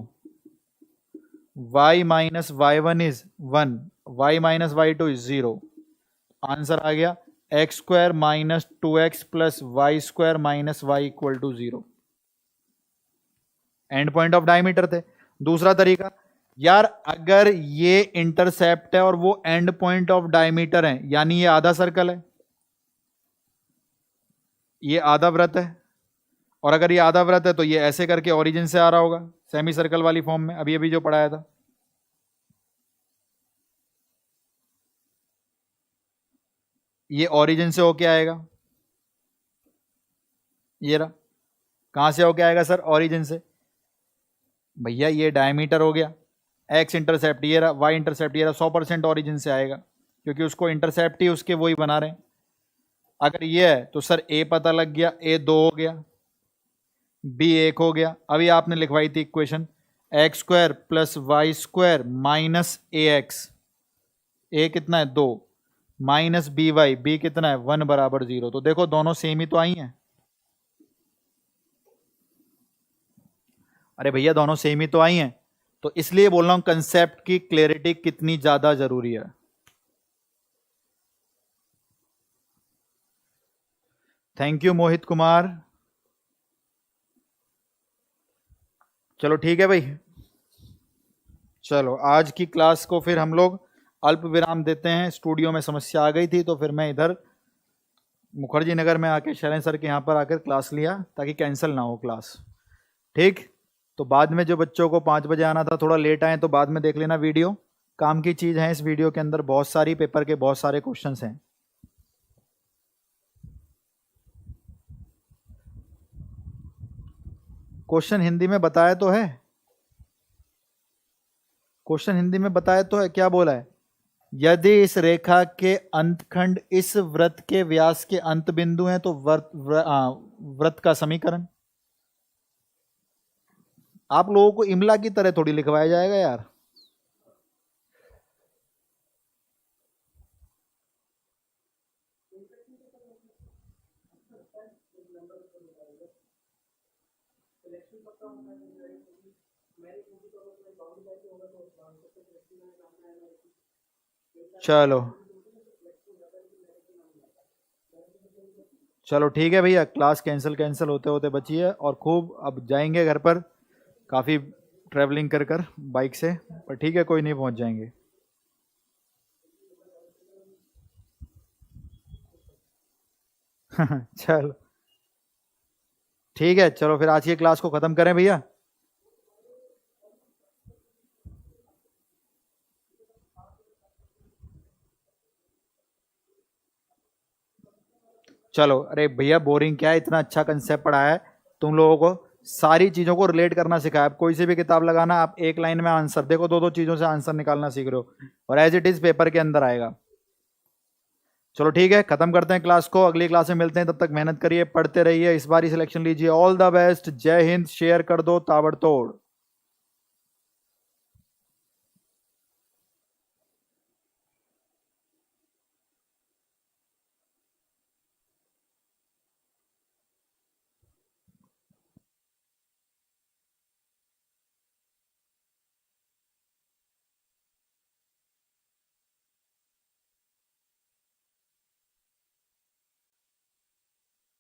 y minus y1 is 1, y minus y2 is 0। Answer आ गया x square minus 2x plus Y square minus y equal to 0। End point of diameter थे। दूसरा तरीका, यार अगर ये इंटरसेप्ट है और वो एंड पॉइंट ऑफ डायमीटर है, यानी ये आधा सर्कल है, ये आधा वृत्त है, और अगर ये आधा वृत्त है तो ये ऐसे करके ओरिजिन से आ रहा होगा सेमी सर्कल वाली फॉर्म में, अभी अभी जो पढ़ाया था। ये ओरिजिन से होके आएगा, ये रहा। कहां से होके आएगा सर? ओरिजिन से। भैया ये डायमीटर हो गया, एक्स इंटरसेप्ट ये रहा, वाई इंटरसेप्ट ये रहा, 100% ओरिजिन से आएगा, क्योंकि उसको इंटरसेप्ट ही उसके वही बना रहे हैं। अगर ये है तो सर ए पता लग गया, ए 2 हो गया, बी 1 हो गया। अभी आपने लिखवाई थी equation x square plus Y square minus a x, a कितना है 2, माइनस बी वाई, बी कितना है 1 बराबर 0। तो देखो दोनों सेम ही तो आई हैं। अरे भैया दोनों सेम ही तो आई हैं, तो इसलिए बोल रहा हूं कंसेप्ट की क्लैरिटी कितनी ज्यादा जरूरी है। Thank you Mohit Kumar. चलो ठीक है भाई, चलो आज की क्लास को फिर हम लोग अल्प विराम देते हैं। स्टूडियो में समस्या आ गई थी तो फिर मैं इधर मुखर्जी नगर में आके शरण सर के यहाँ पर आकर क्लास लिया ताकि कैंसिल ना हो क्लास। ठीक, तो बाद में जो बच्चों को 5 बजे आना था थोड़ा लेट आए तो बाद में देख लेना वीडियो, काम की चीज़ है। इस वीडियो के अंदर बहुत सारी पेपर के बहुत सारे क्वेश्चंस हैं। क्वेश्चन हिंदी में बताया तो है, क्वेश्चन हिंदी में बताया तो है, क्या बोला है? यदि इस रेखा के अंतखंड इस वृत्त के व्यास के अंत बिंदु हैं तो वृत्त का समीकरण। आप लोगों को इमला की तरह थोड़ी लिखवाया जाएगा यार। चलो चलो ठीक है भैया, क्लास कैंसिल कैंसिल होते होते बची है, और खूब अब जाएंगे घर पर, काफ़ी ट्रैवलिंग कर कर बाइक से, पर ठीक है कोई नहीं, पहुंच जाएंगे। चलो ठीक है, चलो फिर आज की क्लास को ख़त्म करें भैया। चलो, अरे भैया बोरिंग क्या है, इतना अच्छा कंसेप्ट पढ़ाया है, तुम लोगों को सारी चीज़ों को रिलेट करना सिखाया। आप कोई सी भी किताब लगाना, आप एक लाइन में आंसर देखो, दो दो चीज़ों से आंसर निकालना सीख रहे हो, और एज इट इज़ पेपर के अंदर आएगा। चलो ठीक है, खत्म करते हैं क्लास को, अगली क्लास में मिलते हैं। तब तक मेहनत करिए, पढ़ते रहिए, इस बार ही सिलेक्शन लीजिए। ऑल द बेस्ट, जय हिंद। शेयर कर दो ताबड़तोड़।